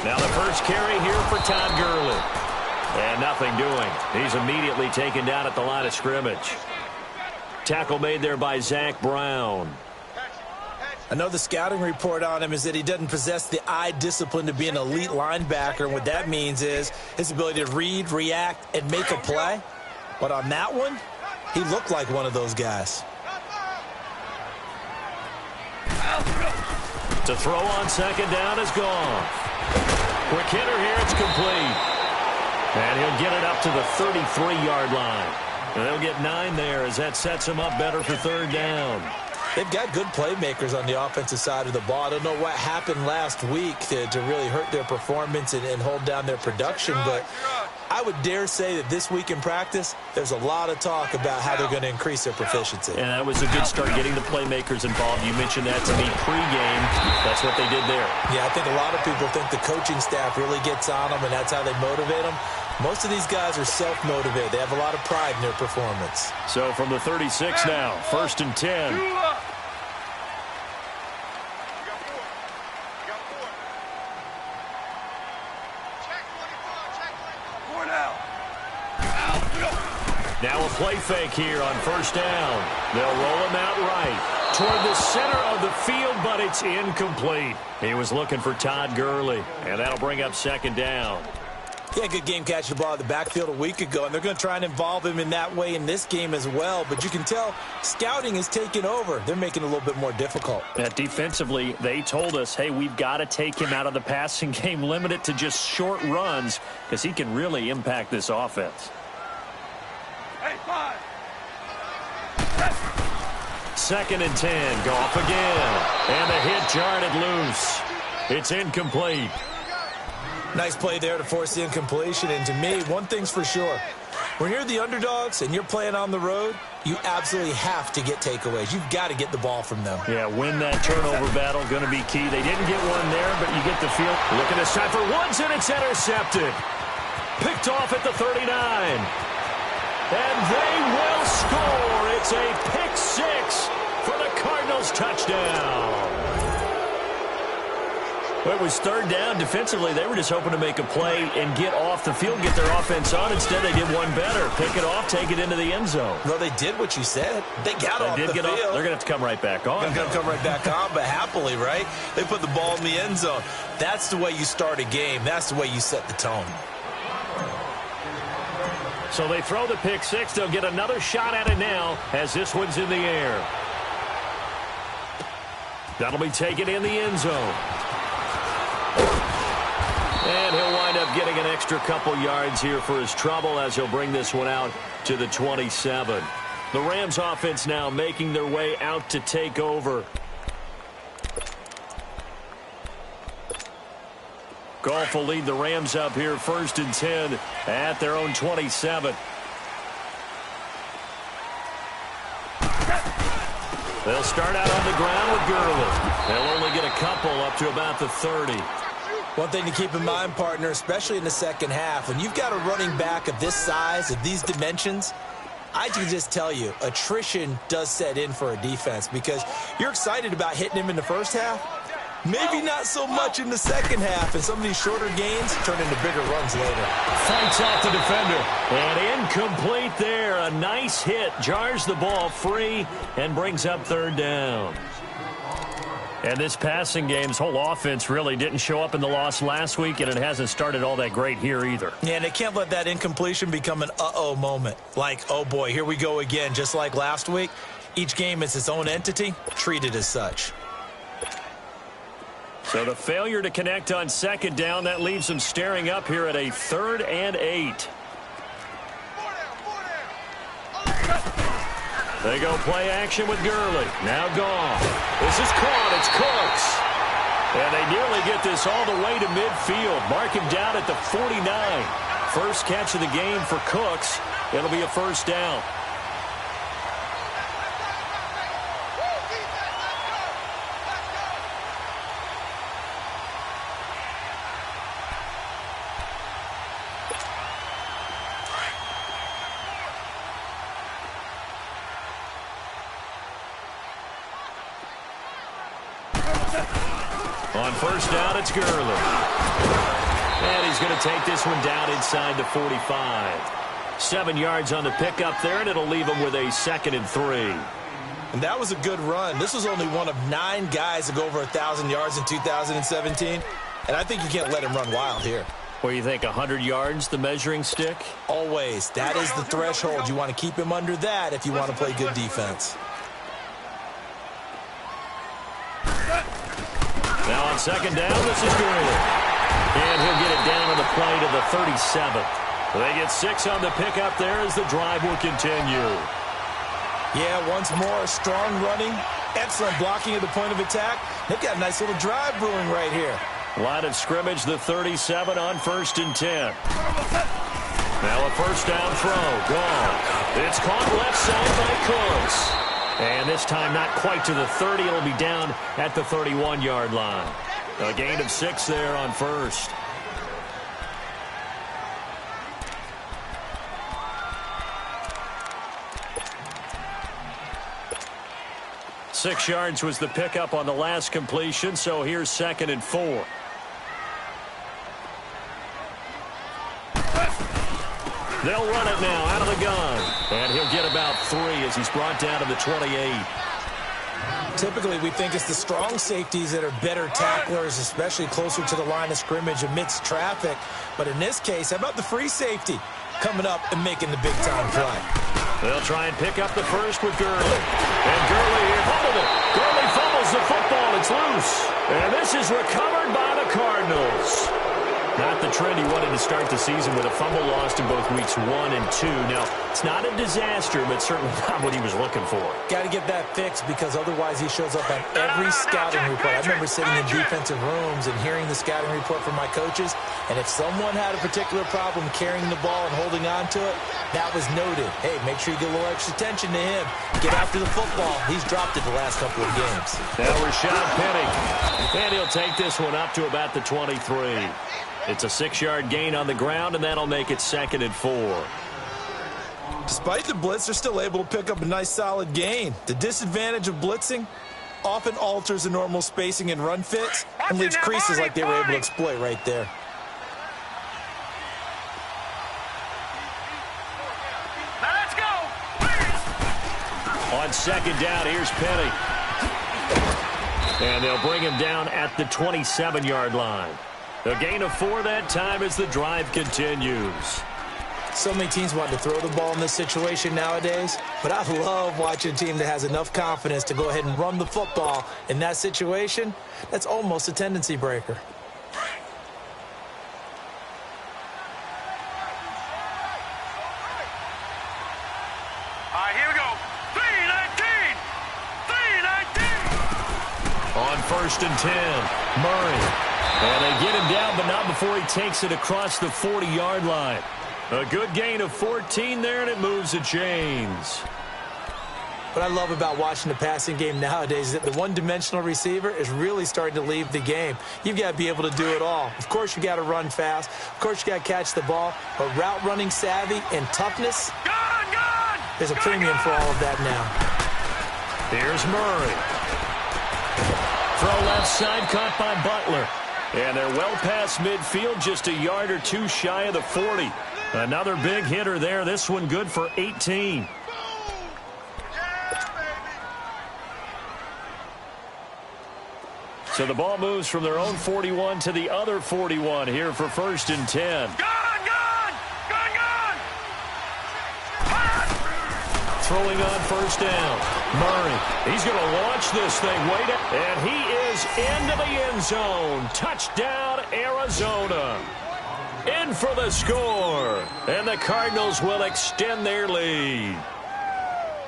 Now the first carry here for Todd Gurley. And nothing doing. He's immediately taken down at the line of scrimmage. Tackle made there by Zach Brown. I know the scouting report on him is that he doesn't possess the eye discipline to be an elite linebacker. And what that means is his ability to read, react, and make a play. But on that one, he looked like one of those guys. To throw on second down is gone. Quick hitter here, it's complete. And he'll get it up to the 33-yard line. And they'll get 9 there as that sets him up better for third down. They've got good playmakers on the offensive side of the ball. I don't know what happened last week to really hurt their performance and hold down their production, but I would dare say that this week in practice, there's a lot of talk about how they're going to increase their proficiency. And that was a good start, getting the playmakers involved. You mentioned that to me pregame. That's what they did there. Yeah, I think a lot of people think the coaching staff really gets on them, and that's how they motivate them. Most of these guys are self-motivated. They have a lot of pride in their performance. So from the 36 now, 1st and 10. Now a play fake here on 1st down. They'll roll him out right toward the center of the field, but it's incomplete. He was looking for Todd Gurley, and that'll bring up 2nd down. He had a good game catching the ball in the backfield a week ago, and they're going to try and involve him in that way in this game as well. But you can tell scouting is taking over. They're making it a little bit more difficult. Defensively, they told us, hey, we've got to take him out of the passing game, limit it to just short runs, because he can really impact this offense. 2nd and 10. Goff again. And the hit jarred it loose. It's incomplete. Nice play there to force the incompletion. And to me, one thing's for sure. When you're the underdogs and you're playing on the road, you absolutely have to get takeaways. You've got to get the ball from them. Yeah, win that turnover battle. Going to be key. They didn't get one there, but you get the feel. Looking to shot for Woods, and it's intercepted. Picked off at the 39. And they will score. It's a pick 6 for the Cardinals touchdown. Well, it was 3rd down. Defensively, they were just hoping to make a play and get off the field, get their offense on. Instead, they did one better. Pick it off, take it into the end zone. Well, they did what you said. They got off the field. They're going to have to come right back on. They're going to come right back on, but happily, right? They put the ball in the end zone. That's the way you start a game. That's the way you set the tone. So they throw the pick 6. They'll get another shot at it now as this one's in the air. That'll be taken in the end zone. And he'll wind up getting an extra couple yards here for his trouble as he'll bring this one out to the 27. The Rams offense now making their way out to take over. Goff will lead the Rams up here 1st and 10 at their own 27. They'll start out on the ground with Gurley. They'll only get a couple up to about the 30. One thing to keep in mind, partner, especially in the second half, when you've got a running back of this size, of these dimensions, I can just tell you, attrition does set in for a defense because you're excited about hitting him in the first half. Maybe not so much in the second half, and some of these shorter gains turn into bigger runs later. Fights off the defender, and incomplete there. A nice hit, jars the ball free, and brings up 3rd down. And this passing game's whole offense really didn't show up in the loss last week, and it hasn't started all that great here either. Yeah, and they can't let that incompletion become an uh-oh moment. Like, oh boy, here we go again, just like last week. Each game is its own entity, treated as such. So the failure to connect on 2nd down, that leaves them staring up here at a 3rd and 8. They go play action with Gurley. Now gone. This is caught. It's Cooks. And they nearly get this all the way to midfield. Mark him down at the 49. First catch of the game for Cooks. It'll be a 1st down. On 1st down, it's Gurley. he's going to take this one down inside the 45. 7 yards on the pickup there, and it'll leave him with a 2nd and 3. And that was a good run. This was only one of 9 guys to go over 1,000 yards in 2017. And I think you can't let him run wild here. What do you think, 100 yards, the measuring stick? Always. That is the threshold. You want to keep him under that if you want to play good defense. Now on 2nd down, this is Gurley. And he'll get it down on the play to the 37th. They get 6 on the pickup there as the drive will continue. Yeah, once more, strong running, excellent blocking at the point of attack. They've got a nice little drive brewing right here. Line of scrimmage, the 37 on 1st and 10. Now a 1st down throw, gone. It's caught left side by Cooks. And this time not quite to the 30. It'll be down at the 31-yard line. A gain of 6 there on 1st. Six yards was the pickup on the last completion, so here's 2nd and 4. They'll run it now out of the gun. And he'll get about 3 as he's brought down to the 28. Typically, we think it's the strong safeties that are better tacklers, especially closer to the line of scrimmage amidst traffic. But in this case, how about the free safety coming up and making the big-time play? They'll try and pick up the first with Gurley. And Gurley fumbled it. Gurley fumbles the football. It's loose. And this is recovered by the Cardinals. Not the trend he wanted to start the season with a fumble lost in both weeks 1 and 2. Now, it's not a disaster, but certainly not what he was looking for. Got to get that fixed because otherwise he shows up on every scouting report. I remember sitting in defensive rooms and hearing the scouting report from my coaches, and if someone had a particular problem carrying the ball and holding on to it, that was noted. Hey, make sure you get a little extra attention to him. Get after the football. He's dropped it the last couple of games. Now Rashad Penny. And he'll take this one up to about the 23. It's a 6-yard gain on the ground, and that'll make it 2nd and 4. Despite the blitz, they're still able to pick up a nice, solid gain. The disadvantage of blitzing often alters the normal spacing and run fits and leaves creases like they were able to exploit right there. Now let's go. On 2nd down, here's Penny. And they'll bring him down at the 27-yard line. A gain of 4 that time as the drive continues. So many teams want to throw the ball in this situation nowadays, but I love watching a team that has enough confidence to go ahead and run the football in that situation. That's almost a tendency breaker. All right, here we go. 3-19. 3-19. On 1st and 10, Murray. And they get him down, but not before he takes it across the 40-yard line. A good gain of 14 there, and it moves the chains. What I love about watching the passing game nowadays is that the one-dimensional receiver is really starting to leave the game. You've got to be able to do it all. Of course, you got to run fast. Of course, you got to catch the ball. But route running savvy and toughness, there's a premium for all of that now. Here's Murray. Throw left side, caught by Butler. And they're well past midfield, just a yard or 2 shy of the 40. Another big hitter there. This one good for 18. So the ball moves from their own 41 to the other 41 here for 1st and 10. Throwing on 1st down. Murray, he's going to launch this thing. Wait, and he is into the end zone. Touchdown, Arizona. In for the score. And the Cardinals will extend their lead.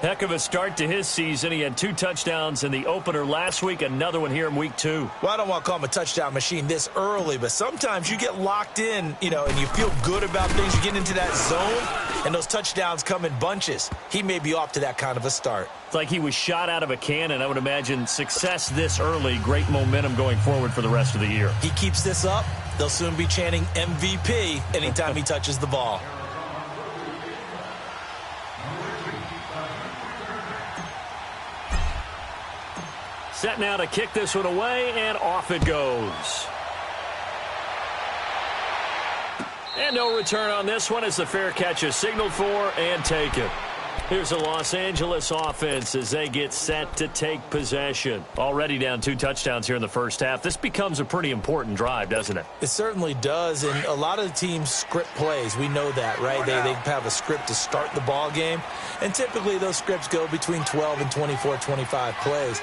Heck of a start to his season. He had 2 touchdowns in the opener last week, another one here in week 2. Well, I don't want to call him a touchdown machine this early, but sometimes you get locked in, and you feel good about things. You get into that zone, and those touchdowns come in bunches. He may be off to that kind of a start. It's like he was shot out of a cannon. I would imagine success this early, great momentum going forward for the rest of the year. He keeps this up, they'll soon be chanting MVP anytime he touches the ball. Set now to kick this one away, and off it goes. And no return on this one as the fair catch is signaled for and taken. Here's the Los Angeles offense as they get set to take possession. Already down 2 touchdowns here in the first half. This becomes a pretty important drive, doesn't it? It certainly does, and a lot of the teams script plays. We know that, right? They have a script to start the ball game, and typically those scripts go between 12 and 24, 25 plays.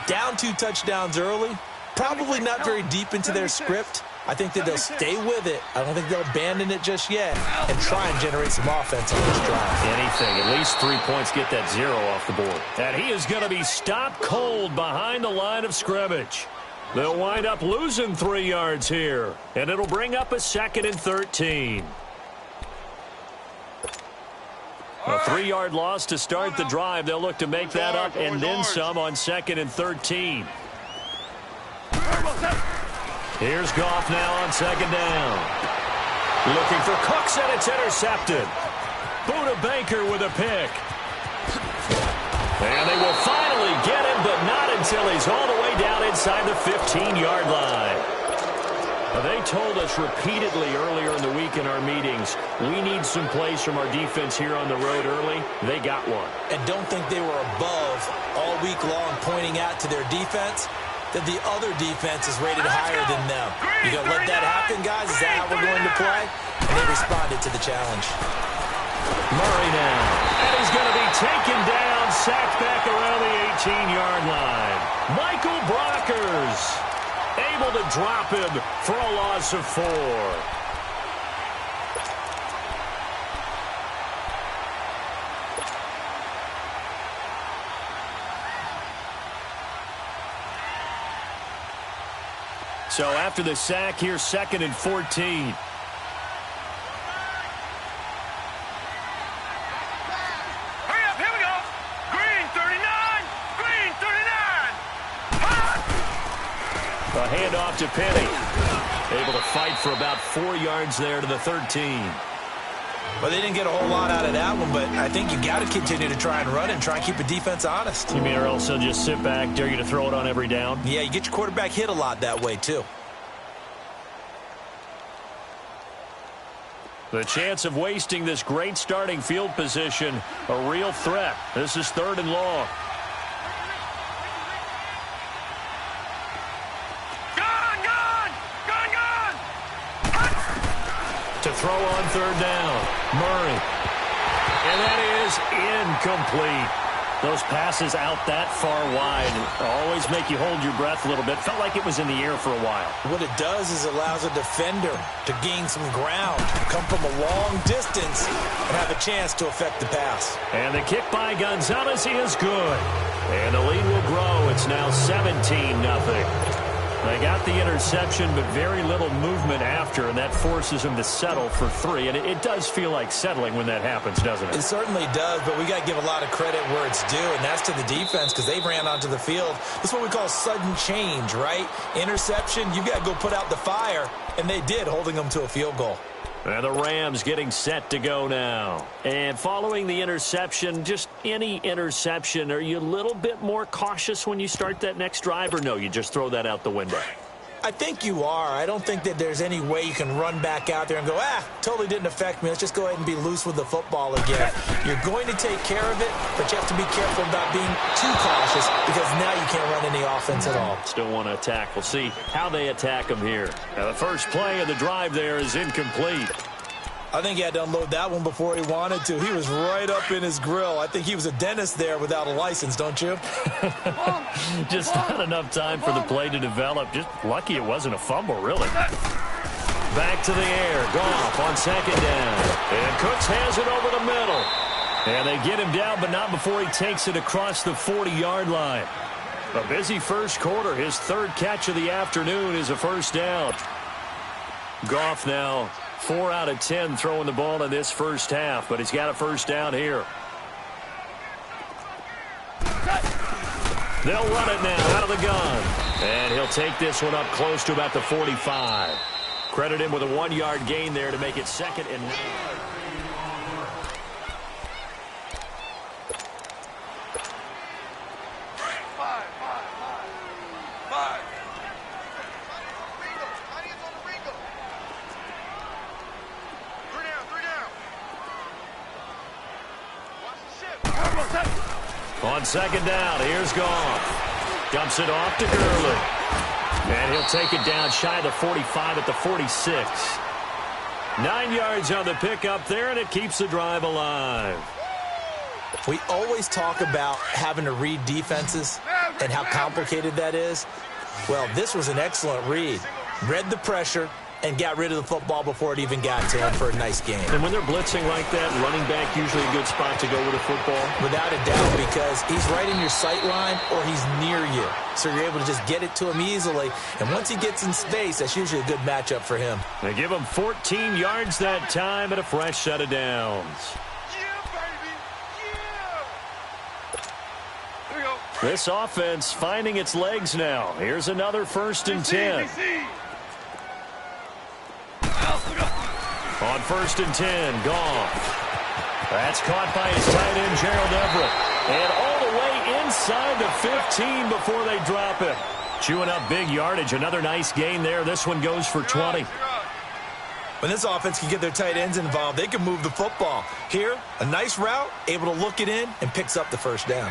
Down 2 touchdowns early, probably not very deep into their script. I think that they'll stay with it. I don't think they'll abandon it just yet and try and generate some offense on this drive. Anything. At least 3 points, get that 0 off the board. And he is going to be stopped cold behind the line of scrimmage. They'll wind up losing 3 yards here. And it'll bring up a 2nd and 13. A 3-yard loss to start the drive. They'll look to make that up and then some on 2nd and 13. Here's Goff now on 2nd down. Looking for Cooks, and it's intercepted. Buda Baker with a pick. And they will finally get him, but not until he's all the way down inside the 15-yard line. They told us repeatedly earlier in the week in our meetings, we need some plays from our defense here on the road early. They got one. And don't think they were above all week long pointing out to their defense that the other defense is rated higher than them. You going to let that happen, guys? Is that how we're going to play? And they responded to the challenge. Murray now. And he's going to be taken down, sacked back around the 18-yard line. Michael Brockers able to drop him for a loss of 4. So after the sack, here's 2nd and 14. Hurry up, here we go. Green 39, green 39. A handoff to Penny. Able to fight for about 4 yards there to the 13. Well, they didn't get a whole lot out of that one, but I think you got to continue to try and run it and try and keep the defense honest. You mean or else they'll just sit back, dare you to throw it on every down? Yeah, you get your quarterback hit a lot that way, too. The chance of wasting this great starting field position, a real threat. This is 3rd and long. To throw on 3rd down, Murray. And that is incomplete. Those passes out that far wide always make you hold your breath a little bit. Felt like it was in the air for a while. What it does is it allows a defender to gain some ground, come from a long distance, and have a chance to affect the pass. And the kick by Gonzalez is good. And the lead will grow. It's now 17-0. They got the interception, but very little movement after, and that forces them to settle for 3. And it does feel like settling when that happens, doesn't it? It certainly does, but we got to give a lot of credit where it's due, and that's to the defense because they ran onto the field. That's what we call sudden change, right? Interception, you got to go put out the fire, and they did, holding them to a field goal. And the Rams getting set to go now. And following the interception, just any interception, are you a little bit more cautious when you start that next drive, or no, you just throw that out the window? I think you are. I don't think that there's any way you can run back out there and go, totally didn't affect me. Let's just go ahead and be loose with the football again. You're going to take care of it, but you have to be careful about being too cautious because now you can't run any offense at all. Still want to attack. We'll see how they attack them here. Now, the first play of the drive there is incomplete. I think he had to unload that one before he wanted to. He was right up in his grill. I think he was a dentist there without a license, don't you? Just not enough time for the play to develop. Just lucky it wasn't a fumble, really. Back to the air. Goff on 2nd down. And Cooks has it over the middle. And they get him down, but not before he takes it across the 40-yard line. A busy first quarter. His 3rd catch of the afternoon is a first down. Goff now 4 out of 10 throwing the ball in this first half, but he's got a first down here. They'll run it now out of the gun. And he'll take this one up close to about the 45. Credit him with a 1-yard gain there to make it 2nd and 1. On second down, here's Goff. Dumps it off to Gurley. And he'll take it down shy of the 45 at the 46. 9 yards on the pickup there, and it keeps the drive alive. We always talk about having to read defenses and how complicated that is. Well, this was an excellent read. Read the pressure and got rid of the football before it even got to him for a nice game. And when they're blitzing like that, running back usually a good spot to go with a football? Without a doubt, because he's right in your sight line or he's near you. So you're able to just get it to him easily. And once he gets in space, that's usually a good matchup for him. They give him 14 yards that time and a fresh set of downs. This offense finding its legs now. Here's another 1st and 10. On 1st and 10, Goff. That's caught by his tight end, Gerald Everett. And all the way inside the 15 before they drop it. Chewing up big yardage. Another nice gain there. This one goes for 20. When this offense can get their tight ends involved, they can move the football. Here, a nice route, able to look it in, and picks up the 1st down.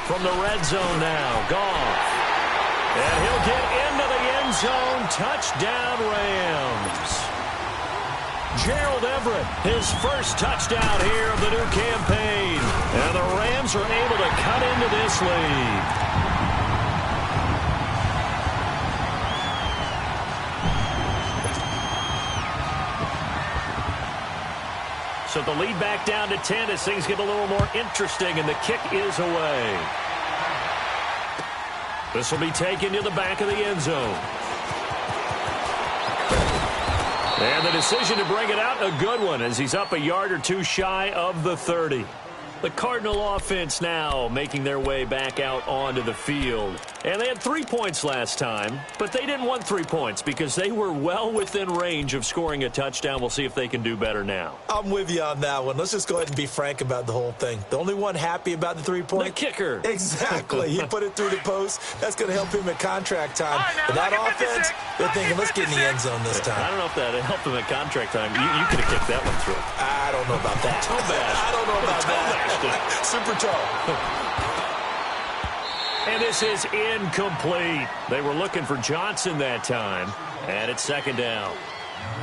From the red zone now, Goff. And he'll get into the end zone. Touchdown, Rams. Gerald Everett, his first touchdown here of the new campaign. And the Rams are able to cut into this lead. So the lead back down to 10 as things get a little more interesting, and the kick is away. This will be taken to the back of the end zone. And the decision to bring it out, a good one, as he's up a yard or two shy of the 30. The Cardinal offense now making their way back out onto the field. And they had 3 points last time, but they didn't want 3 points because they were well within range of scoring a touchdown. We'll see if they can do better now. I'm with you on that one. Let's just go ahead and be frank about the whole thing. The only one happy about the 3-point? The kicker. Exactly. He put it through the post. That's going to help him at contract time. But that offense, they're thinking, let's get in the end zone this time. I don't know if that helped him at contract time. You could have kicked that one through. I don't know about that. Toe bash. I don't know about that. Super toe. And this is incomplete. They were looking for Johnson that time. And it's 2nd down.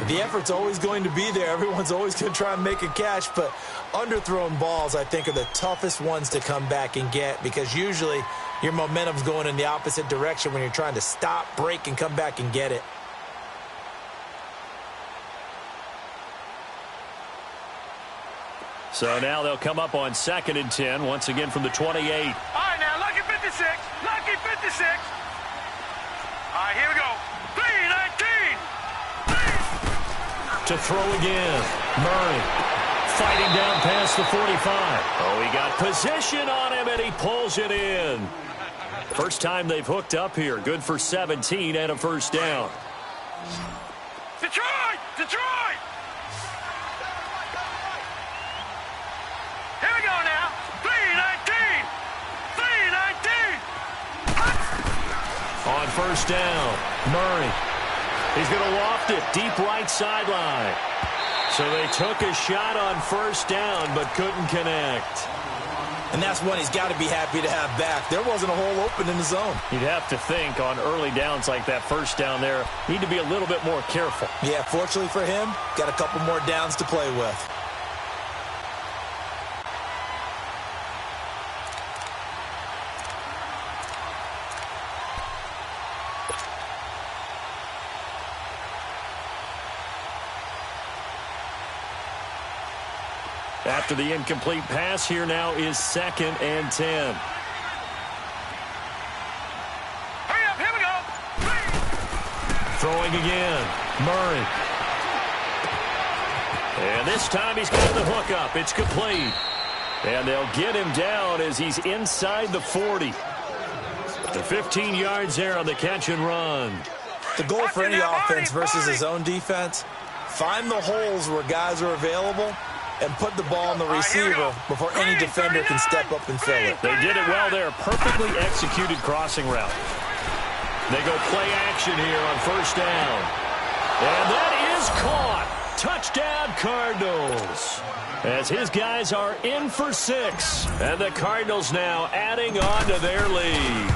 The effort's always going to be there. Everyone's always going to try and make a catch. But underthrown balls, I think, are the toughest ones to come back and get because usually your momentum's going in the opposite direction when you're trying to stop, break, and come back and get it. So now they'll come up on 2nd and 10, once again from the 28. All right, now, lucky 56. Lucky 56. All right, here we go. 3-19. To throw again. Murray fighting down past the 45. Oh, he got position on him, and he pulls it in. First time they've hooked up here. Good for 17 and a 1st down. Detroit! Detroit! Here we go now. 3-19. 3-19. On 1st down, Murray. He's going to loft it deep right sideline. So they took a shot on 1st down but couldn't connect. And that's one he's got to be happy to have back. There wasn't a hole open in the zone. You'd have to think on early downs like that 1st down there, need to be a little bit more careful. Yeah, fortunately for him, got a couple more downs to play with. After the incomplete pass, here now is 2nd and 10. Hurry up, here we go. Throwing again, Murray. And this time he's got the hook up. It's complete. And they'll get him down as he's inside the 40. The 15 yards there on the catch and run. The goal for any offense versus his own defense, find the holes where guys are available and put the ball on the receiver before any defender can step up and fill it. They did it well there. Perfectly executed crossing route. They go play action here on 1st down. And that is caught. Touchdown, Cardinals. As his guys are in for 6. And the Cardinals now adding on to their lead.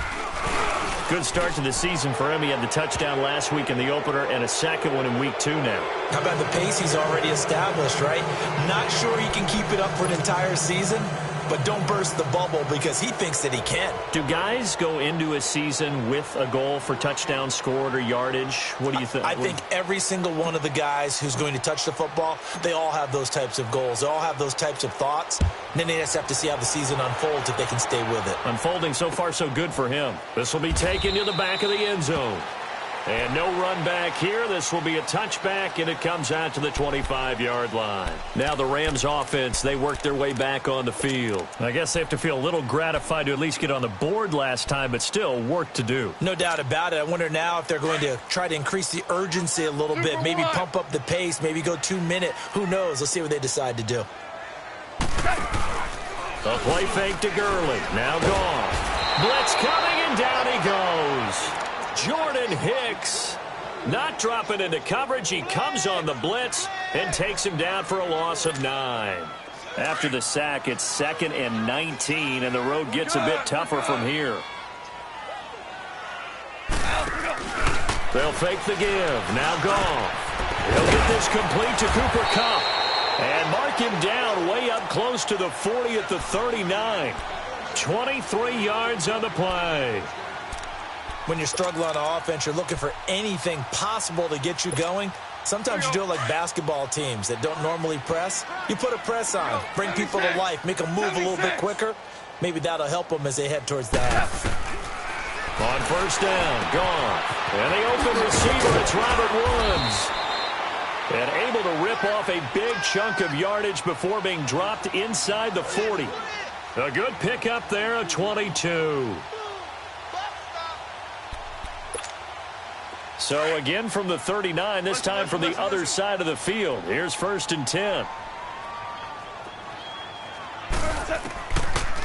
Good start to the season for him. He had the touchdown last week in the opener and a second one in week 2 now. How about the pace he's already established, right? Not sure he can keep it up for an entire season, but don't burst the bubble because he thinks that he can. Do guys go into a season with a goal for touchdown scored or yardage? What do you think? I think every single one of the guys who's going to touch the football, they all have those types of goals. They all have those types of thoughts. And then they just have to see how the season unfolds if they can stay with it. Unfolding so far so good for him. This will be taken to the back of the end zone. And no run back here. This will be a touchback, and it comes out to the 25-yard line. Now the Rams offense, they work their way back on the field. I guess they have to feel a little gratified to at least get on the board last time, but still work to do. No doubt about it. I wonder now if they're going to try to increase the urgency a little bit, maybe pump up the pace, maybe go 2-minute. Who knows? Let's see what they decide to do. The play fake to Gurley. Now gone. Blitz coming, and down he goes. Jordan Hicks not dropping into coverage. He comes on the blitz and takes him down for a loss of 9. After the sack, it's 2nd and 19, and the road gets a bit tougher from here. They'll fake the give. Now gone. He'll get this complete to Cooper Kupp and mark him down way up close to the 40 at the 39. 23 yards on the play. When you're struggling on offense, you're looking for anything possible to get you going. Sometimes you do it like basketball teams that don't normally press. You put a press on, bring people to life, make them move a little bit quicker. Maybe that'll help them as they head towards the half. On first down, gone. And the open receiver, it's Robert Woods. And able to rip off a big chunk of yardage before being dropped inside the 40. A good pickup there, a 22. So again from the 39, this time from the other side of the field. Here's 1st and 10.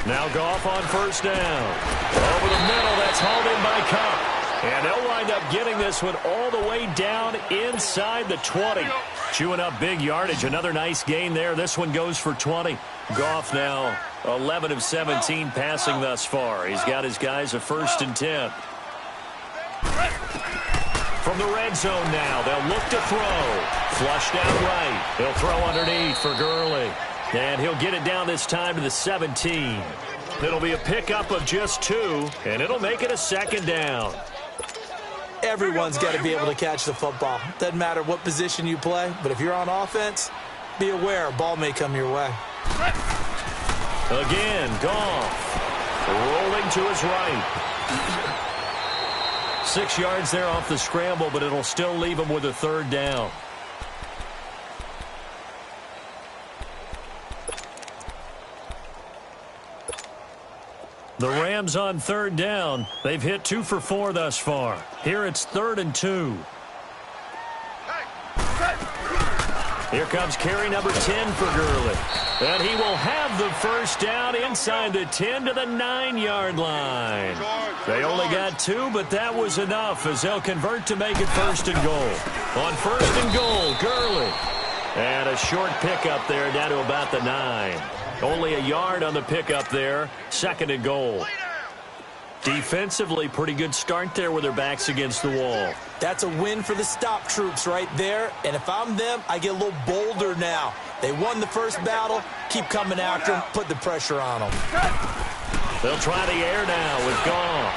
Now Goff on first down. Over the middle, that's hauled in by Kupp. And they'll wind up getting this one all the way down inside the 20. Chewing up big yardage. Another nice gain there. This one goes for 20. Goff now 11 of 17 passing thus far. He's got his guys a 1st and 10. From the red zone now, they'll look to throw. Flushed out right. He'll throw underneath for Gurley. And he'll get it down this time to the 17. It'll be a pickup of just 2, and it'll make it a 2nd down. Everyone's got to be able to catch the football. Doesn't matter what position you play, but if you're on offense, be aware a ball may come your way. Again, Goff rolling to his right. 6 yards there off the scramble, but it'll still leave him with a 3rd down. The Rams on 3rd down. They've hit 2 for 4 thus far. Here it's 3rd and 2. Here comes carry number 10 for Gurley. And he will have the 1st down inside the 10 to the 9-yard line. They only got 2, but that was enough as they'll convert to make it 1st and goal. On 1st and goal, Gurley. And a short pickup there down to about the 9. Only a yard on the pickup there. 2nd and goal. Defensively, pretty good start there with their backs against the wall. That's a win for the stop troops right there. And if I'm them, I get a little bolder now. They won the first battle. Keep coming after them. Put the pressure on them. They'll try the air now with Goff.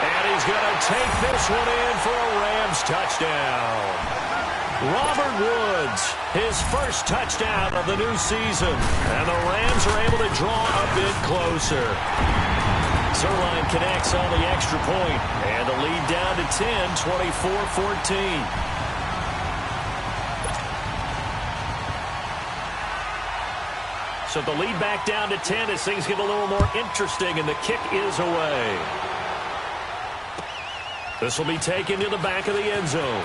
And he's going to take this one in for a Rams touchdown. Robert Woods, his first touchdown of the new season. And the Rams are able to draw a bit closer. Zerline connects on the extra point, and the lead down to 10, 24-14. So the lead back down to 10 as things get a little more interesting, and the kick is away. This will be taken to the back of the end zone.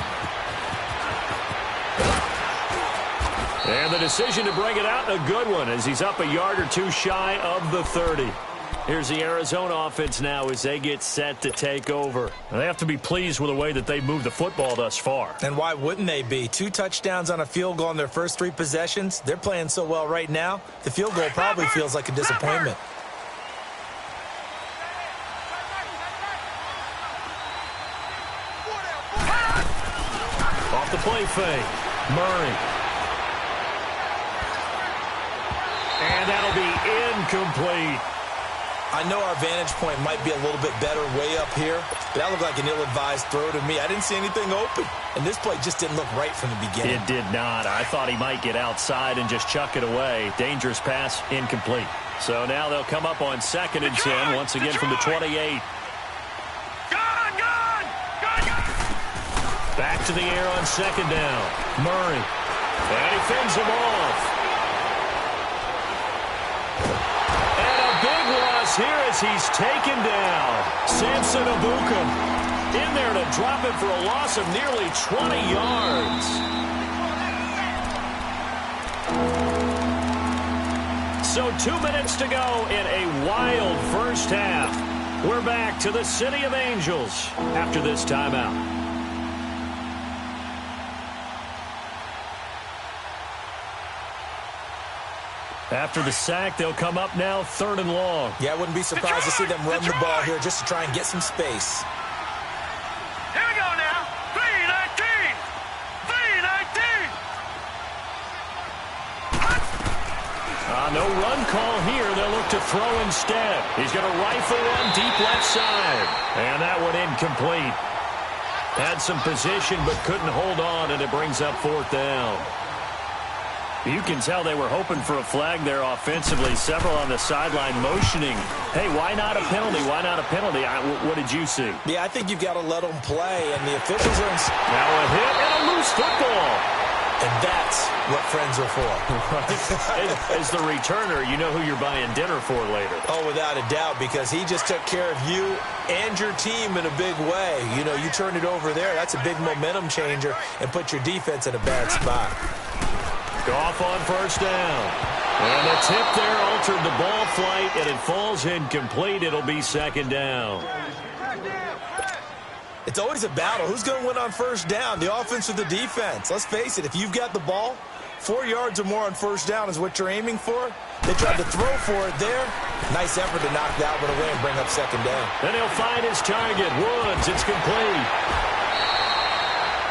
And the decision to bring it out, a good one, as he's up a yard or 2 shy of the 30. Here's the Arizona offense now as they get set to take over. They have to be pleased with the way that they've moved the football thus far. And why wouldn't they be? 2 touchdowns on a field goal in their first 3 possessions. They're playing so well right now, the field goal probably feels like a disappointment. Off the play fake. Murray. And that'll be incomplete. I know our vantage point might be a little bit better way up here, but that looked like an ill-advised throw to me. I didn't see anything open, and this play just didn't look right from the beginning. It did not. I thought he might get outside and just chuck it away. Dangerous pass, incomplete. So now they'll come up on 2nd and 10, once again from the 28. Back to the air on 2nd down. Murray. And he fends him off. Here as he's taken down. Samson Abuka in there to drop it for a loss of nearly 20 yards. So 2 minutes to go in a wild first half. We're back to the City of Angels after this timeout. After the sack, they'll come up now 3rd and long. Yeah, I wouldn't be surprised to see them run the ball here just to try and get some space. Here we go now. 3-19. 3-19. No run call here. They'll look to throw instead. He's going to rifle one deep left side. And that one incomplete. Had some position but couldn't hold on, and it brings up 4th down. You can tell they were hoping for a flag there offensively. Several on the sideline motioning. Hey, why not a penalty? Why not a penalty? What did you see? Yeah, I think you've got to let them play, and the officials are... Now a hit and a loose football. And that's what friends are for. As the returner, you know who you're buying dinner for later. Oh, without a doubt, because he just took care of you and your team in a big way. You know, you turn it over there, that's a big momentum changer, and put your defense in a bad spot. Goff on 1st down. And the tip there altered the ball flight, and it falls incomplete. It'll be 2nd down. It's always a battle. Who's going to win on 1st down, the offense or the defense? Let's face it, if you've got the ball, 4 yards or more on 1st down is what you're aiming for. They tried to throw for it there. Nice effort to knock that one away and bring up 2nd down. Then he'll find his target. Woods, it's complete.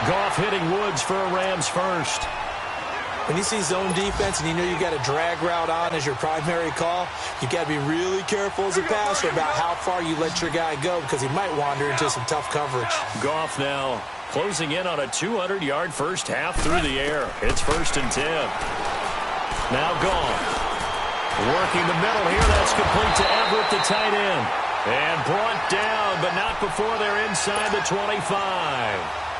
Goff hitting Woods for a Rams first. When you see zone defense and you know you got a drag route on as your primary call, you got to be really careful as a passer about how far you let your guy go because he might wander into some tough coverage. Goff now closing in on a 200-yard first half through the air. It's 1st and 10. Now Goff working the middle here. That's complete to Everett, the tight end. And brought down, but not before they're inside the 25.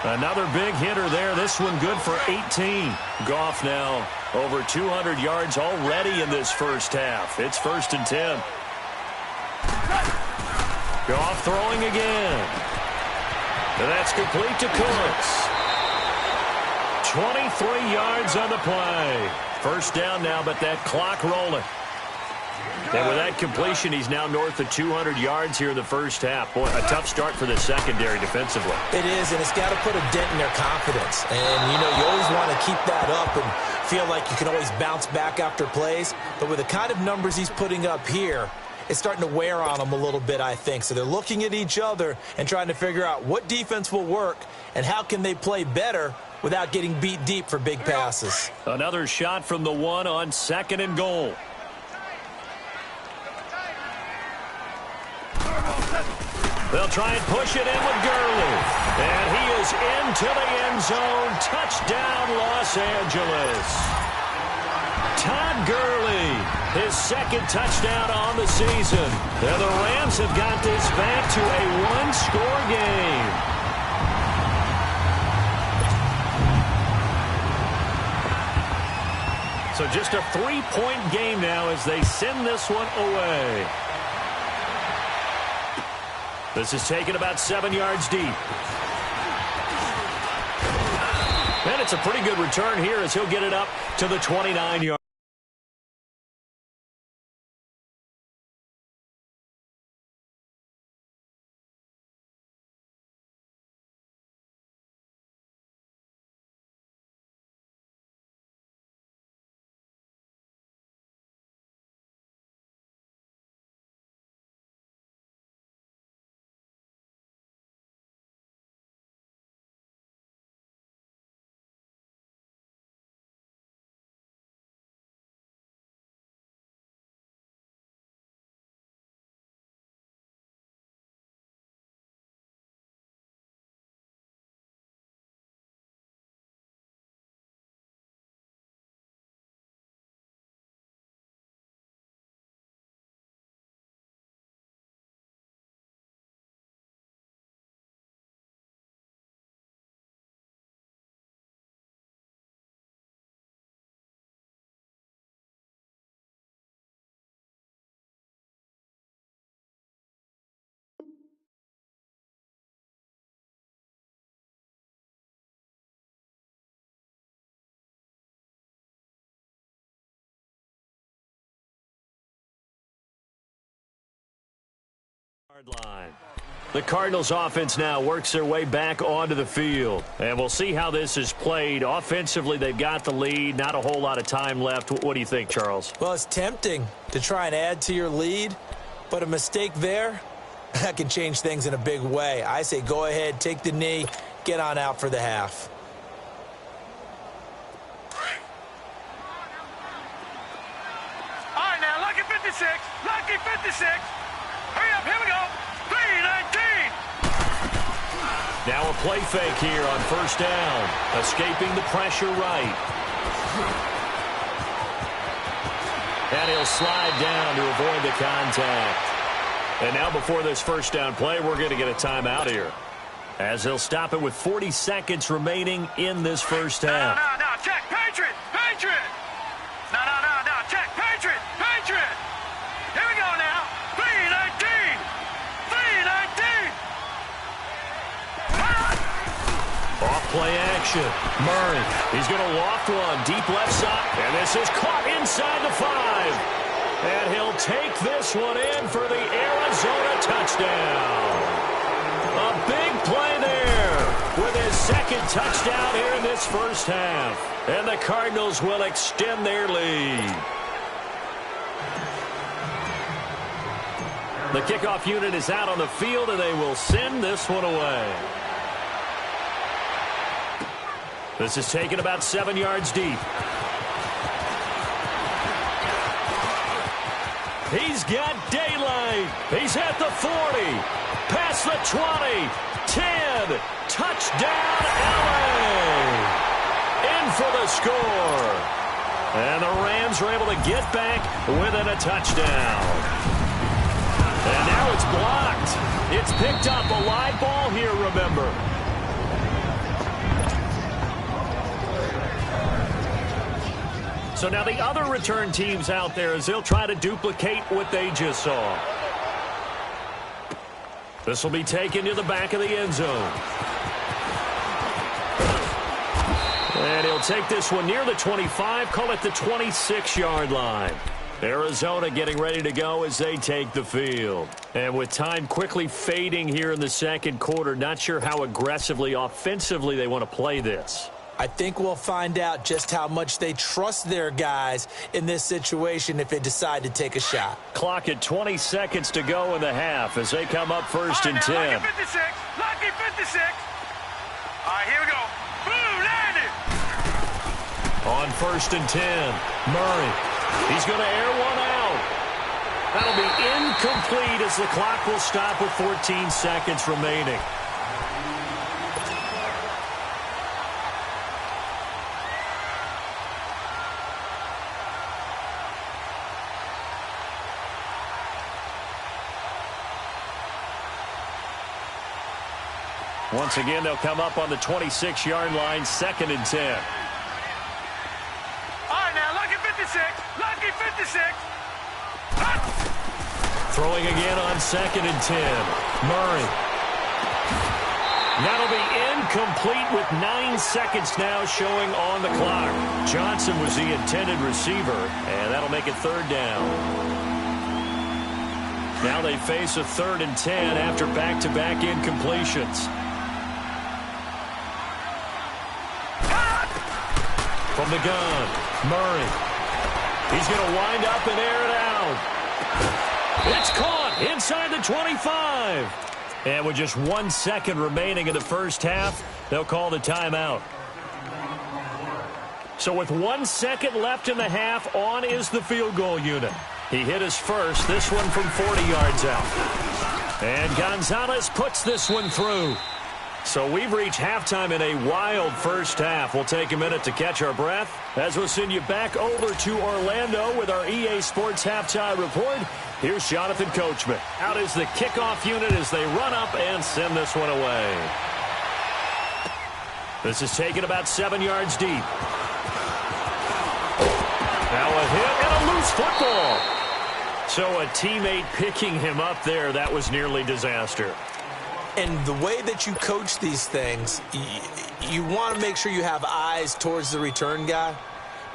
Another big hitter there. This one good for 18. Goff now over 200 yards already in this first half. It's 1st and 10. Goff throwing again. And that's complete to Cooks. 23 yards on the play. 1st down now, but that clock rolling. And with that completion, he's now north of 200 yards here in the first half. Boy, a tough start for the secondary defensively. It is, and it's got to put a dent in their confidence. And, you know, you always want to keep that up and feel like you can always bounce back after plays. But with the kind of numbers he's putting up here, it's starting to wear on them a little bit, I think. So they're looking at each other and trying to figure out what defense will work and how can they play better without getting beat deep for big passes. Another shot from the 1 on 2nd and goal. They'll try and push it in with Gurley. And he is into the end zone. Touchdown, Los Angeles. Todd Gurley, his 2nd touchdown on the season. And the Rams have got this back to a one-score game. So just a 3-point game now as they send this one away. This is taken about 7 yards deep. And it's a pretty good return here as he'll get it up to the 29-yard. Line. The Cardinals offense now works their way back onto the field. And we'll see how this is played. Offensively, they've got the lead. Not a whole lot of time left. What do you think, Charles? Well, it's tempting to try and add to your lead, but a mistake there, that can change things in a big way. I say go ahead, take the knee, get on out for the half. All right, now, lucky 56. Lucky 56. Hurry up, here we go. 319. Now a play fake here on first down. Escaping the pressure right. And he'll slide down to avoid the contact. And now before this first down play, we're going to get a timeout here, as they'll stop it with 40 seconds remaining in this first half. No, check, Patriot, Patriot. No, check, Patriot, Patriot. Here we go now. 319. 319. Off play action. Murray, he's going to loft one deep left side, and this is caught inside the 5. And he'll take this one in for the Arizona touchdown. A big play there with his second touchdown here in this first half. And the Cardinals will extend their lead. The kickoff unit is out on the field, and they will send this one away. This is taken about 7 yards deep. He's got daylight. He's at the 40. Past the 20. 10. Touchdown, LA. In for the score. And the Rams are able to get back within a touchdown. And now it's blocked. It's picked up. A live ball here, remember. So now the other return teams out there, as they'll try to duplicate what they just saw. This will be taken to the back of the end zone. And he'll take this one near the 25, call it the 26-yard line. Arizona getting ready to go as they take the field. And with time quickly fading here in the second quarter, not sure how aggressively, offensively they want to play this. I think we'll find out just how much they trust their guys in this situation if they decide to take a shot. Clock at 20 seconds to go in the half as they come up first and 10. Lucky 56. Lucky 56. All right, here we go. Boom, landed. On first and 10, Murray. He's going to air one out. That'll be incomplete as the clock will stop with 14 seconds remaining. Once again, they'll come up on the 26-yard line, second and 10. All right, now, lucky 56. Lucky 56. Throwing again on second and 10. Murray. That'll be incomplete with 9 seconds now showing on the clock. Johnson was the intended receiver, and that'll make it third down. Now they face a third and 10 after back-to-back incompletions. From the gun, Murray. He's going to wind up and air it out. It's caught inside the 25. And with just 1 second remaining in the first half, they'll call the timeout. So with 1 second left in the half, on is the field goal unit. He hit his first, this one from 40 yards out. And Gonzalez puts this one through. So we've reached halftime in a wild first half. We'll take a minute to catch our breath as we'll send you back over to Orlando with our EA Sports Halftime Report. Here's Jonathan Coachman. Out is the kickoff unit as they run up and send this one away. This is taken about 7 yards deep. Now a hit and a loose football. So a teammate picking him up there, that was nearly disaster. And the way that you coach these things, you want to make sure you have eyes towards the return guy,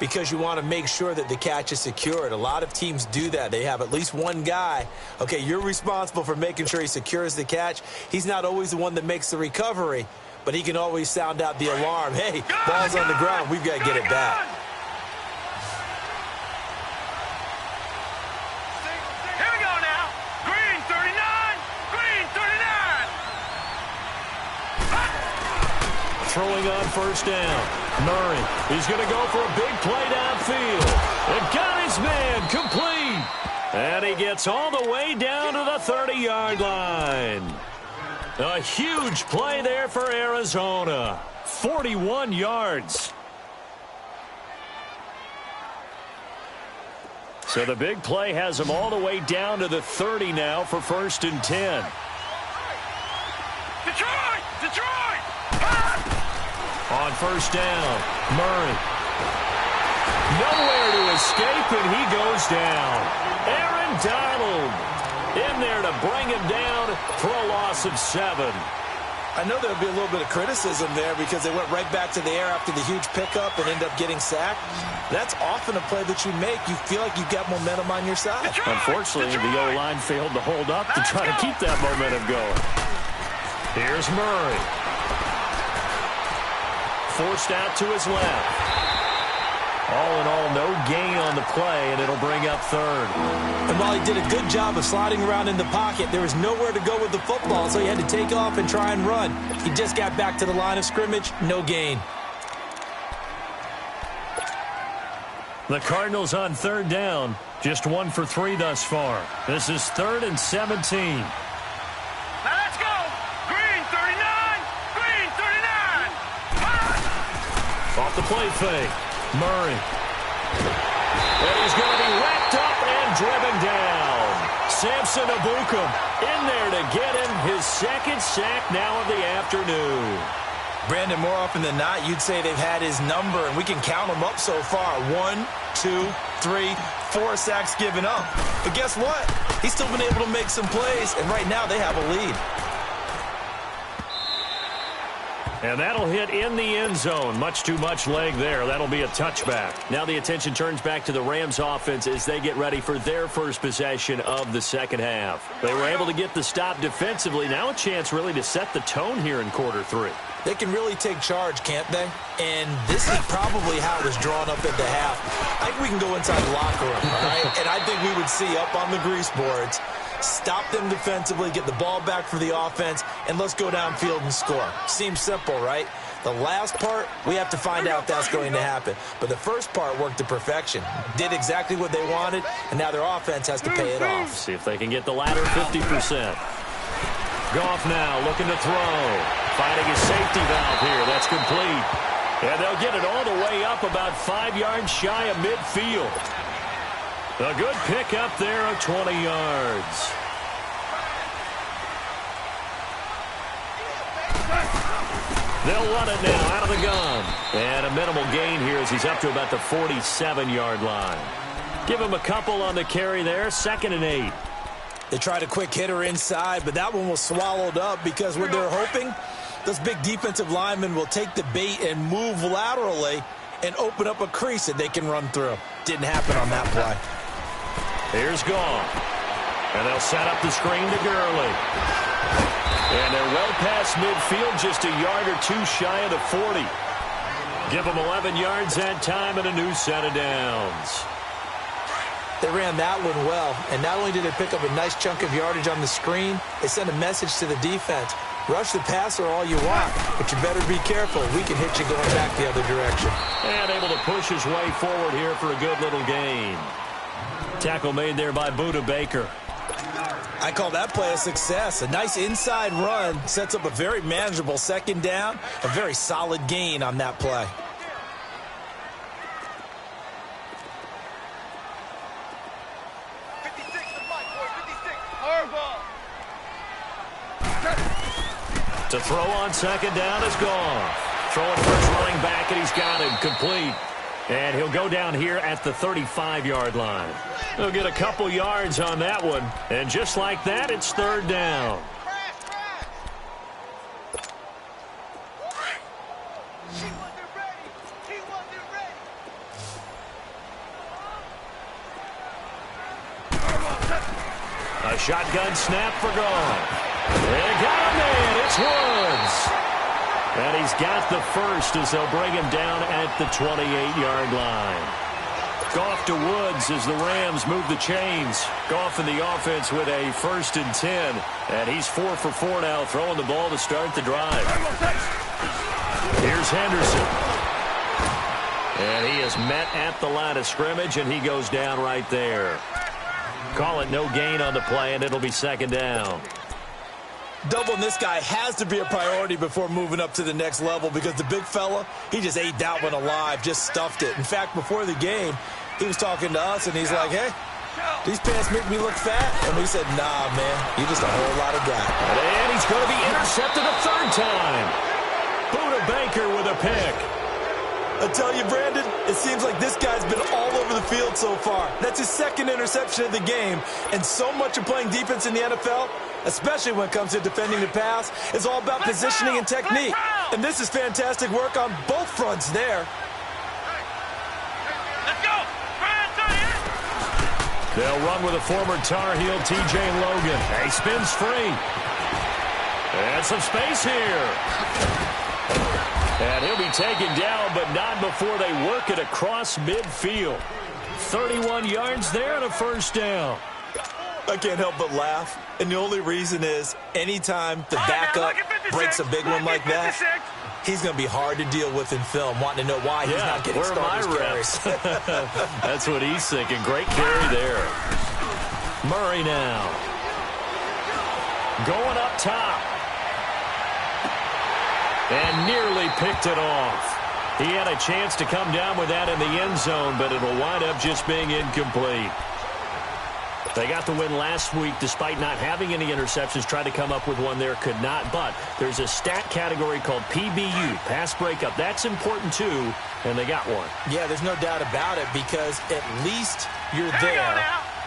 because you want to make sure that the catch is secured. A lot of teams do that. They have at least one guy. Okay, you're responsible for making sure he secures the catch. He's not always the one that makes the recovery, but he can always sound out the alarm. Hey, ball's on the ground. We've got to get it back. Here we go now. Green 39. Green 39. Throwing on first down. Murray, he's going to go for a big play downfield. And got his man complete. And he gets all the way down to the 30-yard line. A huge play there for Arizona. 41 yards. So the big play has him all the way down to the 30 now for 1st and 10. Detroit! Detroit! On first down, Murray. Nowhere to escape, and he goes down. Aaron Donald in there to bring him down for a loss of 7. I know there'll be a little bit of criticism there because they went right back to the air after the huge pickup and end up getting sacked. That's often a play that you make. You feel like you've got momentum on your side. Unfortunately, the O-line failed to hold up to try to keep that momentum going. Here's Murray. Forced out to his left. All in all, no gain on the play, and it'll bring up 3rd. And while he did a good job of sliding around in the pocket, there was nowhere to go with the football, so he had to take off and try and run. He just got back to the line of scrimmage, no gain. The Cardinals on 3rd down, just 1 for 3 thus far. This is 3rd and 17. Now let's go! Green 39! Green 39! Off the play fake. Murray. And he's going to be wrapped up and driven down. Samson Ebukam in there to get him his 2nd sack now of the afternoon. Brandon, more often than not, you'd say they've had his number, and we can count them up so far. 1, 2, 3, 4 sacks given up. But guess what? He's still been able to make some plays, and right now they have a lead. And that'll hit in the end zone. Much too much leg there. That'll be a touchback. Now the attention turns back to the Rams offense as they get ready for their first possession of the second half. They were able to get the stop defensively. Now a chance really to set the tone here in quarter 3. They can really take charge, can't they? And this is probably how it was drawn up at the half. I think we can go inside the locker room, all right? And I think we would see up on the grease boards, stop them defensively, get the ball back for the offense, and let's go downfield and score. Seems simple, right? The last part, we have to find out if that's going to happen. But the first part worked to perfection. Did exactly what they wanted, and now their offense has to pay it off. See if they can get the latter 50%. Goff now looking to throw. Finding his safety valve here. That's complete. And they'll get it all the way up about 5 yards shy of midfield. A good pick up there of 20 yards. They'll run it now out of the gun. And a minimal gain here as he's up to about the 47-yard line. Give him a couple on the carry there. 2nd and 8. They tried a quick hitter inside, but that one was swallowed up because what they're hoping, those big defensive linemen will take the bait and move laterally and open up a crease that they can run through. Didn't happen on that play. Here's Goff. And they'll set up the screen to Gurley. And they're well past midfield, just a yard or two shy of the 40. Give them 11 yards that time and a new set of downs. They ran that one well, and not only did they pick up a nice chunk of yardage on the screen, they sent a message to the defense. Rush the passer all you want, but you better be careful. We can hit you going back the other direction. And able to push his way forward here for a good little gain. Tackle made there by Budda Baker. I call that play a success. A nice inside run sets up a very manageable 2nd down. A very solid gain on that play. To throw on 2nd down is Goff. Throwing for his running back, and he's got him complete. And he'll go down here at the 35-yard line. He'll get a couple yards on that one. And just like that, it's 3rd down. shotgun snap for Goff. They got him in. It's Woods. And he's got the first as they'll bring him down at the 28-yard line. Goff to Woods as the Rams move the chains. Goff in the offense with a 1st and 10. And he's 4 for 4 now, throwing the ball to start the drive. Here's Henderson. And he is met at the line of scrimmage, and he goes down right there. Call it no gain on the play, and it'll be 2nd down. Doubling this guy has to be a priority before moving up to the next level because the big fella, he just ate that one alive, just stuffed it. In fact, before the game, he was talking to us, and he's like, hey, these pants make me look fat. And we said, nah, man, you're just a whole lot of guy. And he's going to be intercepted a 3rd time. Buda Baker with a pick. I tell you, Brandon, it seems like this guy's been all over the field so far. That's his 2nd interception of the game. And so much of playing defense in the NFL, especially when it comes to defending the pass, is all about positioning and technique. And this is fantastic work on both fronts there. Let's go. They'll run with a former Tar Heel, T.J. Logan. He spins free. And some space here. And he'll be taken down, but not before they work it across midfield. 31 yards there and a 1st down. I can't help but laugh. And the only reason is anytime the backup breaks a big one like that, he's going to be hard to deal with in film, wanting to know why he's not getting starters carries. That's what he's thinking. Great carry there. Murray now. Going up top. And nearly picked it off. He had a chance to come down with that in the end zone, but it'll wind up just being incomplete. They got the win last week despite not having any interceptions. Tried to come up with one there, could not. But there's a stat category called PBU, pass breakup. That's important too, and they got one. Yeah, there's no doubt about it because at least you're there,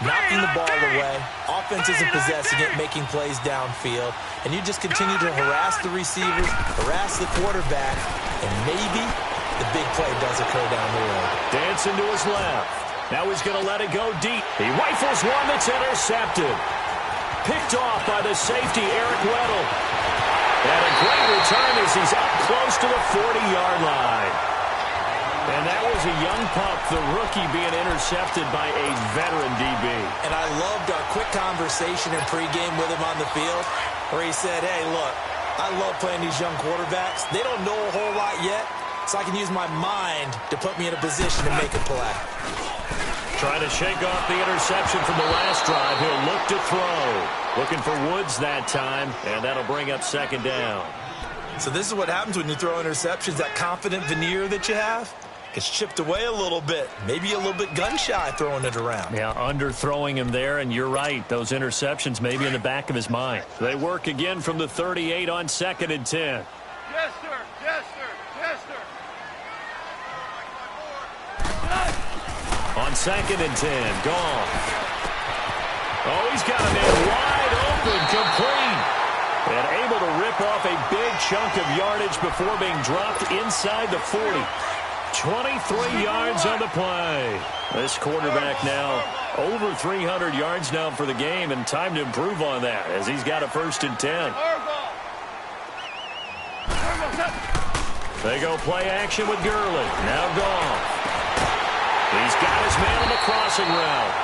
knocking the ball away. Offense isn't possessing it, making plays downfield. And you just continue to harass the receivers, harass the quarterback, and maybe the big play does occur down the road. Dancing to his left. Now he's going to let it go deep. He rifles one that's intercepted. Picked off by the safety, Eric Weddle. And a great return as he's up close to the 40-yard line. And that was a young pup, the rookie, being intercepted by a veteran DB. And I loved our quick conversation in pregame with him on the field where he said, hey, look, I love playing these young quarterbacks. They don't know a whole lot yet, so I can use my mind to put me in a position to make a play. Trying to shake off the interception from the last drive. He'll look to throw. Looking for Woods that time, and that'll bring up 2nd down. So this is what happens when you throw interceptions. That confident veneer that you have gets chipped away a little bit. Maybe a little bit gun-shy throwing it around. Yeah, underthrowing him there, and you're right. Those interceptions may be in the back of his mind. They work again from the 38 on 2nd and 10. Yes, sir. Yes, sir. Yes, sir. On 2nd and 10, Goff. Oh, he's got a man wide open, complete. And able to rip off a big chunk of yardage before being dropped inside the 40. 23 yards on the play. This quarterback now over 300 yards now for the game, and time to improve on that as he's got a 1st and 10. They go play action with Gurley. Now Goff. He's got his man on the crossing route.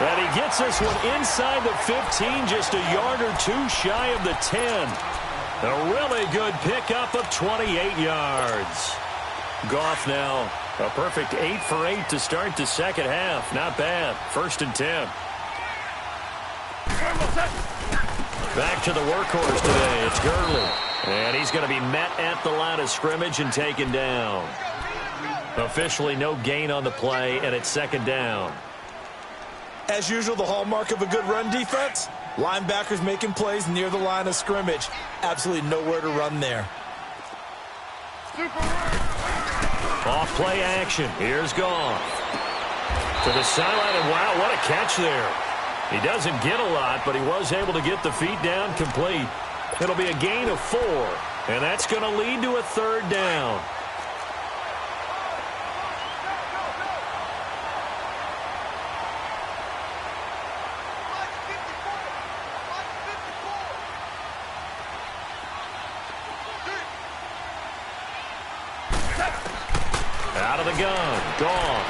And he gets this one inside the 15, just a yard or two shy of the 10. A really good pickup of 28 yards. Goff now a perfect 8 for 8 to start the 2nd half. Not bad. 1st and 10. Back to the workhorse today. It's Gurley. And he's going to be met at the line of scrimmage and taken down. Officially no gain on the play, and it's 2nd down. As usual, the hallmark of a good run defense, linebackers making plays near the line of scrimmage. Absolutely nowhere to run there. Off play action. Here's Goff. To the sideline, and wow, what a catch there. He doesn't get a lot, but he was able to get the feet down complete. It'll be a gain of 4, and that's going to lead to a 3rd down. Out of the gun. Goff.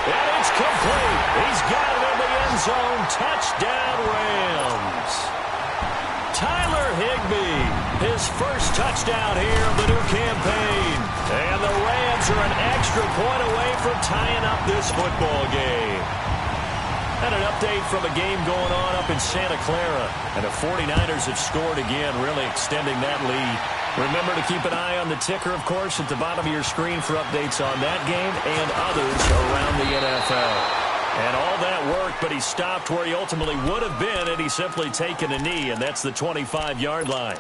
And it's complete. He's got it in the end zone. Touchdown, Rams. Tyler Higbee, his first touchdown here of the new campaign. And the Rams are an extra point away from tying up this football game. And an update from a game going on up in Santa Clara. And the 49ers have scored again, really extending that lead. Remember to keep an eye on the ticker, of course, at the bottom of your screen for updates on that game and others around the NFL. And all that worked, but he stopped where he ultimately would have been had he simply taken a knee, and that's the 25-yard line.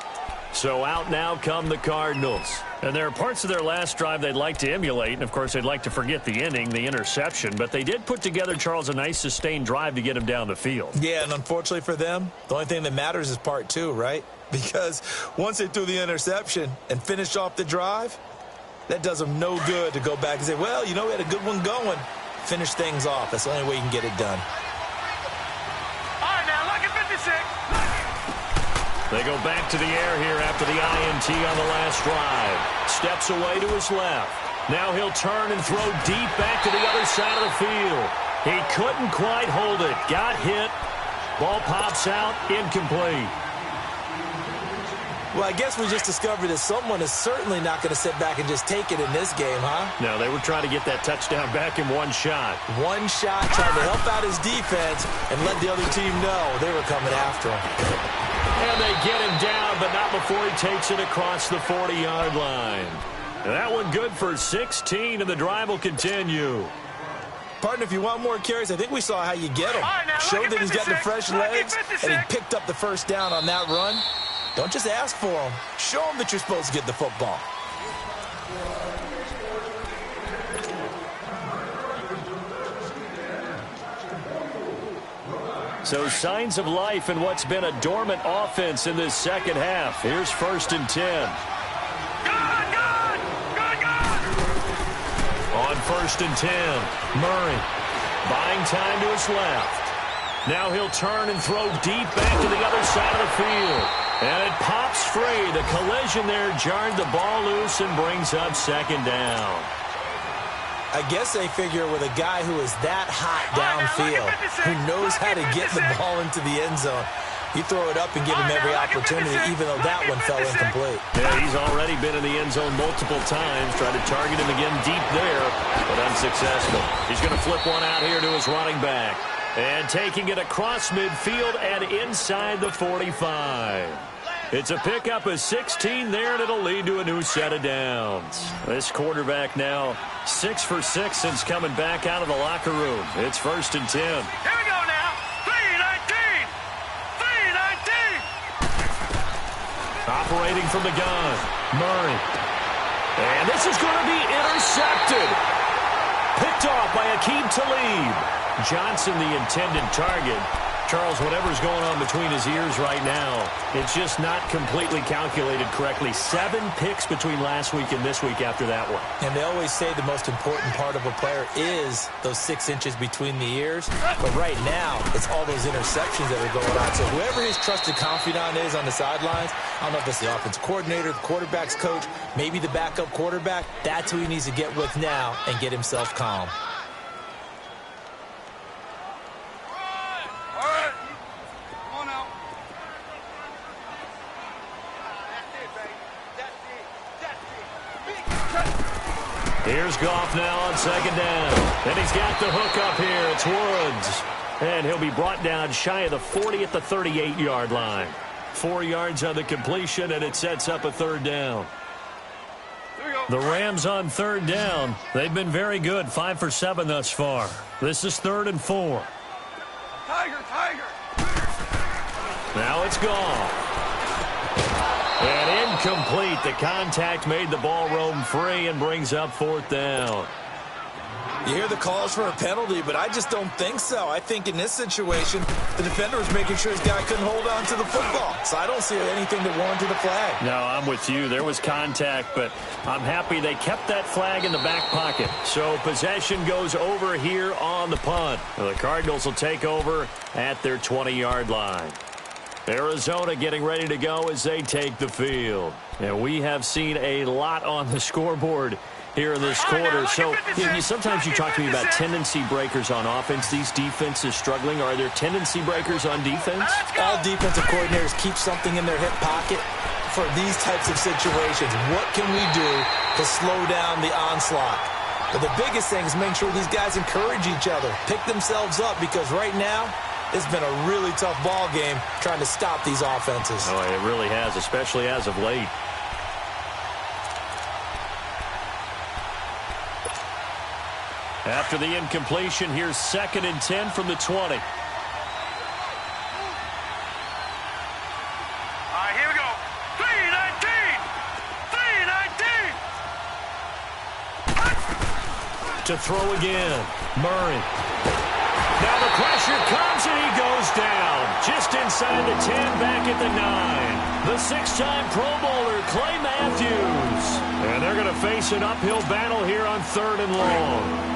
So out now come the Cardinals. And there are parts of their last drive they'd like to emulate, and of course they'd like to forget the ending, the interception, but they did put together, Charles, a nice sustained drive to get him down the field. Yeah, and unfortunately for them, the only thing that matters is part two, right? Because once they threw the interception and finished off the drive, that does them no good to go back and say, well, you know, we had a good one going. Finish things off. That's the only way you can get it done. All right, now, look at 56. They go back to the air here after the INT on the last drive. Steps away to his left. Now he'll turn and throw deep back to the other side of the field. He couldn't quite hold it. Got hit. Ball pops out. Incomplete. Well, I guess we just discovered that someone is certainly not going to sit back and just take it in this game, huh? No, they were trying to get that touchdown back in one shot. One shot, trying to help out his defense and let the other team know they were coming after him. And they get him down, but not before he takes it across the 40-yard line. And that one good for 16, and the drive will continue. Partner, if you want more carries, I think we saw how you get him. Right, now, Showed that he's got the fresh legs, and he 56. picked up the first down on that run. Don't just ask for him. Show him that you're supposed to get the football. So signs of life in what's been a dormant offense in this second half. Here's 1st and 10. On 1st and 10, Murray buying time to his left. Now he'll turn and throw deep back to the other side of the field. And it pops free. The collision there jarred the ball loose and brings up 2nd down. I guess they figure with a guy who is that hot downfield, who knows how to get the ball into the end zone, you throw it up and give him every opportunity, even though that one fell incomplete. Yeah, he's already been in the end zone multiple times, tried to target him again deep there, but unsuccessful. He's going to flip one out here to his running back. And taking it across midfield and inside the 45. It's a pickup of 16 there, and it'll lead to a new set of downs. This quarterback now 6 for 6 since coming back out of the locker room. It's 1st and 10. Here we go now. 3-19. 3-19. Operating from the gun, Murray. And this is going to be intercepted. Picked off by Aqib Talib. Johnson, the intended target. Charles, whatever's going on between his ears right now, it's just not completely calculated correctly. 7 picks between last week and this week after that one. And they always say the most important part of a player is those 6 inches between the ears. But right now, it's all those interceptions that are going on. So whoever his trusted confidant is on the sidelines, I don't know if it's the offensive coordinator, the quarterback's coach, maybe the backup quarterback, that's who he needs to get with now and get himself calm. Here's Goff now on 2nd down. And he's got the hook up here. It's Woods. And he'll be brought down shy of the 40 at the 38-yard line. 4 yards on the completion, and it sets up a 3rd down. The Rams on 3rd down. They've been very good, 5 for 7 thus far. This is 3rd and 4. Tiger. Now it's Goff. And incomplete. The contact made the ball roam free and brings up 4th down. You hear the calls for a penalty, but I just don't think so. I think in this situation, the defender was making sure his guy couldn't hold on to the football. So I don't see anything that warranted a flag. No, I'm with you. There was contact, but I'm happy they kept that flag in the back pocket. So possession goes over here on the punt. The Cardinals will take over at their 20-yard line. Arizona getting ready to go as they take the field. And we have seen a lot on the scoreboard here in this quarter. So sometimes you talk to me about tendency breakers on offense. These defenses struggling. Are there tendency breakers on defense? All defensive coordinators keep something in their hip pocket for these types of situations. What can we do to slow down the onslaught? But the biggest thing is make sure these guys encourage each other, pick themselves up, because right now it's been a really tough ball game trying to stop these offenses. Oh, it really has, especially as of late. After the incompletion, here's 2nd and 10 from the 20. All right, here we go. 3-19. 3-19. To throw again, Murray. Now the pressure comes and he goes down. Just inside the 10, back at the 9. The 6-time Pro Bowler, Clay Matthews. And they're going to face an uphill battle here on 3rd and long.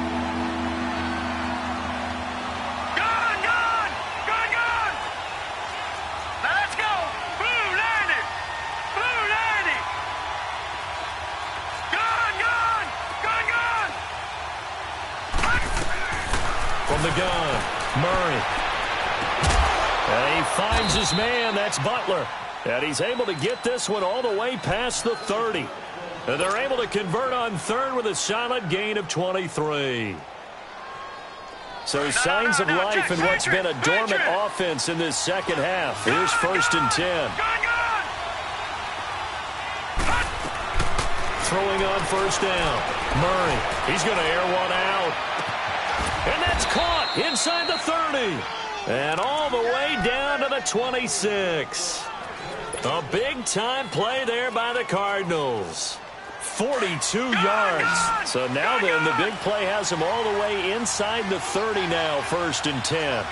From the gun, Murray. And he finds his man. That's Butler. And he's able to get this one all the way past the 30. And they're able to convert on 3rd with a solid gain of 23. So signs of life in what's been a dormant offense in this second half. Here's 1st and 10. Throwing on 1st down. Murray. He's going to air one out. And that's caught inside the 30. And all the way down to the 26. A big-time play there by the Cardinals. 42 yards. So now then, the big play has him all the way inside the 30 now, 1st and 10.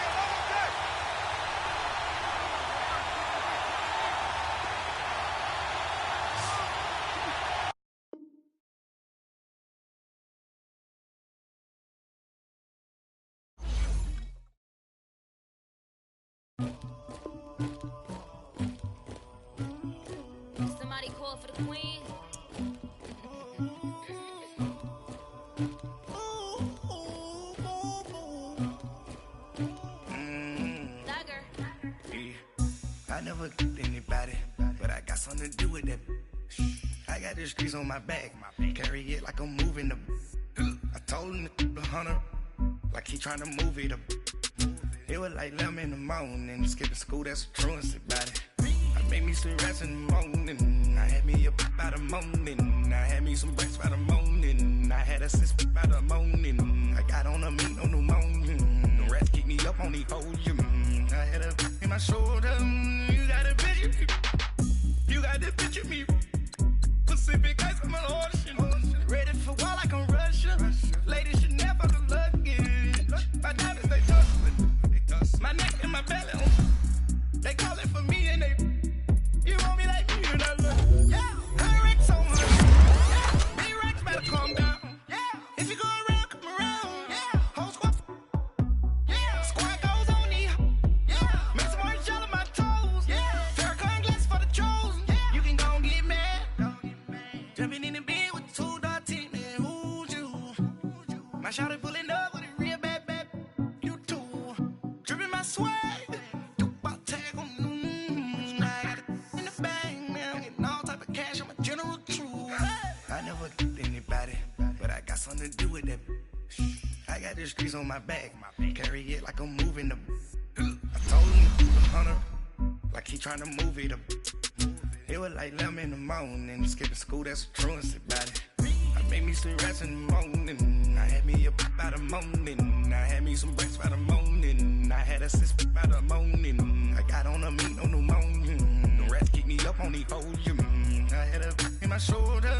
Somebody call for the queen. I never get anybody, but I got something to do with that. I got the streets on my back, carry it like I'm moving the. I told him the hunter, like he trying to move it up. It was like 11 in the morning, skipping school, that's a truancy about it. I made me some rest in the morning, I had me up by the morning, I had me some breakfast by the morning, I had a sis by the morning, I got on a meat on the morning, the rats keep me up on the podium, I had a in my shoulder, you got a picture me, you got the picture me, Pacific ice on my ocean, ready for war like I'm Russia, ladies should never the luggage, my diamonds they touch, my neck and my belly, they call it for me and they, you want me like me and I look, yeah, Rex on her, yeah, B-Rex better calm down, yeah, if you go around, come around, yeah, whole squad, yeah, squad goes on me, yeah, make some orange gel on my toes, yeah, Farrakhan glass for the trolls, yeah, you can go and get mad, jumping in the bed with 2 dark teeth, man, who's you, my shawty pulling up with a real bad, you too, dripping my swag, something to do with that. I got the streets on my back, carry it like I'm moving the. I told him the hunter, like he trying to move it up. It was like 11 in the morning, skipping school, that's a truancy about it. I made me some rest in the morning, I had me up by the morning, I had me some breakfast by the morning, I had a sis by the morning, I got on a meat on the morning, the rats keep me up on the podium, I had a in my shoulder.